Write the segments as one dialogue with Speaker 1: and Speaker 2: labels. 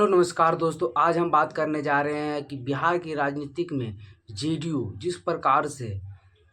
Speaker 1: Hello नमस्कार दोस्तों, आज हम बात करने जा रहे हैं कि बिहार की राजनीतिक में जेडीयू जिस प्रकार से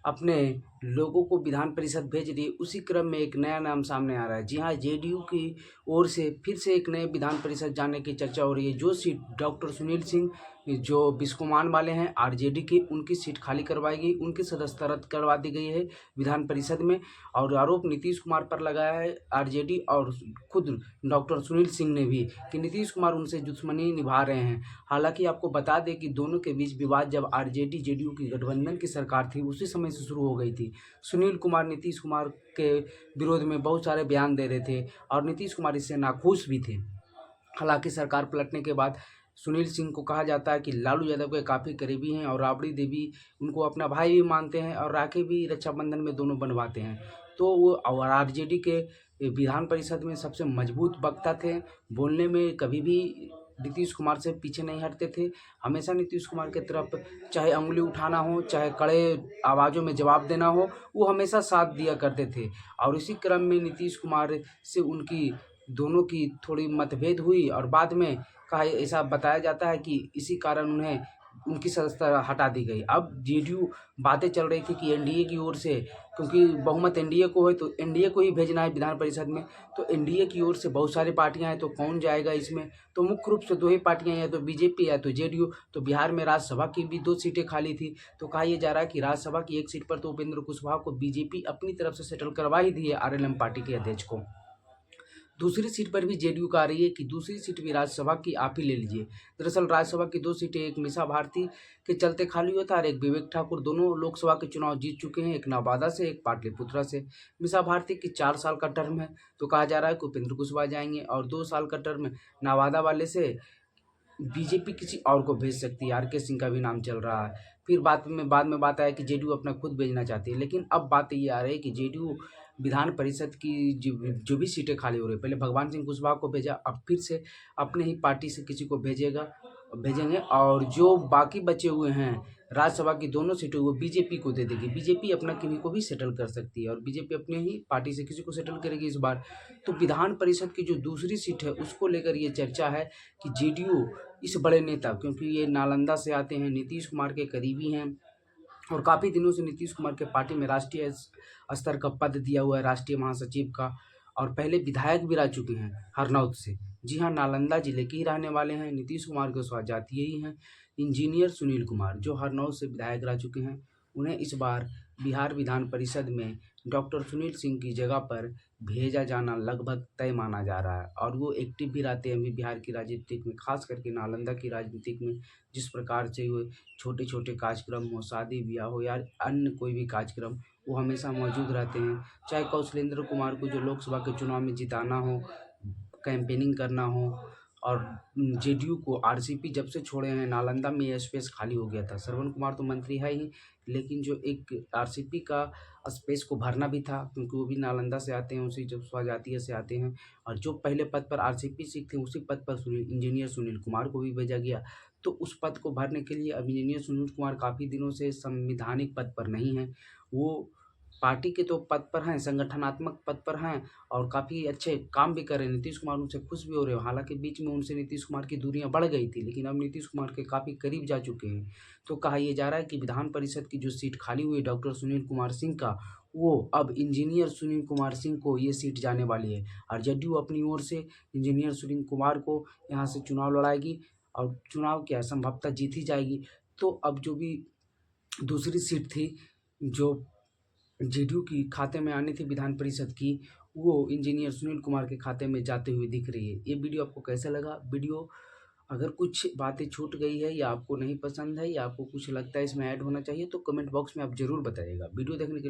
Speaker 1: अपने लोगों को विधान परिषद भेज रही है, उसी क्रम में एक नया नाम सामने आ रहा है। जी हाँ, जेडीयू की ओर से फिर से एक नए विधान परिषद जाने की चर्चा हो रही है। जो सीट डॉक्टर सुनील सिंह जो बिस्कोमान वाले हैं आरजेडी के, उनकी सीट खाली करवाई गई, उनकी सदस्यता रद्द करवा दी गई है विधान परिषद में। और आरोप नीतीश कुमार पर लगाया है आरजेडी और खुद डॉक्टर सुनील सिंह ने भी कि नीतीश कुमार उनसे दुश्मनी निभा रहे हैं। हालांकि आपको बता दें कि दोनों के बीच विवाद जब आरजेडी जेडीयू की गठबंधन की सरकार थी, उसी समय से शुरू हो गई थी। सुनील कुमार नीतीश कुमार के विरोध में बहुत सारे बयान दे रहे थे और नीतीश कुमार इससे नाखुश भी थे। हालांकि सरकार पलटने के बाद सुनील सिंह को कहा जाता है कि लालू यादव के काफ़ी करीबी हैं और राबड़ी देवी उनको अपना भाई भी मानते हैं और राखी भी रक्षाबंधन में दोनों बनवाते हैं। तो वो और आरजेडी के विधान परिषद में सबसे मजबूत वक्ता थे। बोलने में कभी भी नीतीश कुमार से पीछे नहीं हटते थे। हमेशा नीतीश कुमार की तरफ चाहे अंगुली उठाना हो, चाहे कड़े आवाज़ों में जवाब देना हो, वो हमेशा साथ दिया करते थे। और इसी क्रम में नीतीश कुमार से उनकी दोनों की थोड़ी मतभेद हुई और बाद में कहा ऐसा बताया जाता है कि इसी कारण उन्हें उनकी सदस्यता हटा दी गई। अब जेडीयू बातें चल रही थी कि एनडीए की ओर से, क्योंकि बहुमत एनडीए को है तो एनडीए को ही भेजना है विधान परिषद में, तो एनडीए की ओर से बहुत सारी पार्टियां हैं, तो कौन जाएगा इसमें? तो मुख्य रूप से दो ही पार्टियां, या तो बीजेपी या तो जेडीयू। तो बिहार में राज्यसभा की भी 2 सीटें खाली थी, तो कहा यह जा रहा है कि राज्यसभा की 1 सीट पर तो उपेंद्र कुशवाहा को बीजेपी अपनी तरफ से सेटल करवा ही दी है आरएलएम पार्टी के अध्यक्ष को। दूसरी सीट पर भी जेडीयू का आ रही है कि दूसरी सीट भी राज्यसभा की आप ही ले लीजिए। दरअसल राज्यसभा की 2 सीटें एक मीसा भारती के चलते खाली हुआ था और एक विवेक ठाकुर, दोनों लोकसभा के चुनाव जीत चुके हैं, एक नवादा से एक पाटलिपुत्रा से। मीसा भारती की 4 साल का टर्म है, तो कहा जा रहा है कि उपेंद्र कुशवाहा जाएंगे और 2 साल का टर्म नवादा वाले से बीजेपी किसी और को भेज सकती है। आरके सिंह का भी नाम चल रहा है। फिर बाद में बात आया कि जेडीयू अपना खुद भेजना चाहती है, लेकिन अब बात ये आ रही है कि जेडीयू विधान परिषद की जो भी सीटें खाली हो रही है, पहले भगवान सिंह कुशवाहा को भेजा, अब फिर से अपने ही पार्टी से किसी को भेजेंगे और जो बाकी बचे हुए हैं राज्यसभा की दोनों सीटें वो बीजेपी को दे देगी। बीजेपी अपना किन्हीं को भी सेटल कर सकती है और बीजेपी अपने ही पार्टी से किसी को सेटल करेगी इस बार। तो विधान परिषद की जो दूसरी सीट है उसको लेकर ये चर्चा है कि जेडीयू इस बड़े नेता, क्योंकि ये नालंदा से आते हैं, नीतीश कुमार के करीबी हैं और काफ़ी दिनों से नीतीश कुमार के पार्टी में राष्ट्रीय स्तर का पद दिया हुआ है, राष्ट्रीय महासचिव का, और पहले विधायक भी रह चुके हैं हरनौत से। जी हाँ, नालंदा जिले के ही रहने वाले हैं। नीतीश कुमार के स्वजातीय ही हैं। इंजीनियर सुनील कुमार जो हरनौत से विधायक रह चुके हैं, उन्हें इस बार बिहार विधान परिषद में डॉक्टर सुनील सिंह की जगह पर भेजा जाना लगभग तय माना जा रहा है। और वो एक्टिव भी रहते हैं अभी बिहार की राजनीतिक में, खास करके नालंदा की राजनीतिक में। जिस प्रकार से वो छोटे छोटे कार्यक्रम हो, शादी ब्याह हो या अन्य कोई भी कार्यक्रम, वो हमेशा मौजूद रहते हैं। चाहे कौशलेंद्र कुमार को जो लोकसभा के चुनाव में जिताना हो, कैंपेनिंग करना हो, और जेडीयू को आरसीपी जब से छोड़े हैं नालंदा में ये स्पेस खाली हो गया था। श्रवण कुमार तो मंत्री है ही, लेकिन जो एक आरसीपी का स्पेस को भरना भी था, क्योंकि वो भी नालंदा से आते हैं, उसी जो स्वजातीय से आते हैं। और जो पहले पद पर आरसीपी सीट थे, उसी पद पर इंजीनियर सुनील कुमार को भी भेजा गया। तो उस पद को भरने के लिए अब इंजीनियर सुनील कुमार काफ़ी दिनों से संवैधानिक पद पर नहीं हैं। वो पार्टी के तो पद पर हैं, संगठनात्मक पद पर हैं और काफ़ी अच्छे काम भी कर रहे हैं। नीतीश कुमार उनसे खुश भी हो रहे हो। हालाँकि बीच में उनसे नीतीश कुमार की दूरियाँ बढ़ गई थी, लेकिन अब नीतीश कुमार के काफ़ी करीब जा चुके हैं। तो कहा यह जा रहा है कि विधान परिषद की जो सीट खाली हुई है डॉक्टर सुनील कुमार सिंह का, वो अब इंजीनियर सुनील कुमार सिंह को ये सीट जाने वाली है। और जेडीयू अपनी ओर से इंजीनियर सुनील कुमार को यहाँ से चुनाव लड़ाएगी और चुनाव क्या संभवतः जीत ही जाएगी। तो अब जो भी दूसरी सीट थी जो जेडीयू की खाते में आनी थी विधान परिषद की, वो इंजीनियर सुनील कुमार के खाते में जाते हुए दिख रही है। ये वीडियो आपको कैसा लगा? वीडियो अगर कुछ बातें छूट गई है या आपको नहीं पसंद है या आपको कुछ लगता है इसमें ऐड होना चाहिए, तो कमेंट बॉक्स में आप ज़रूर बताइएगा। वीडियो देखने के लिए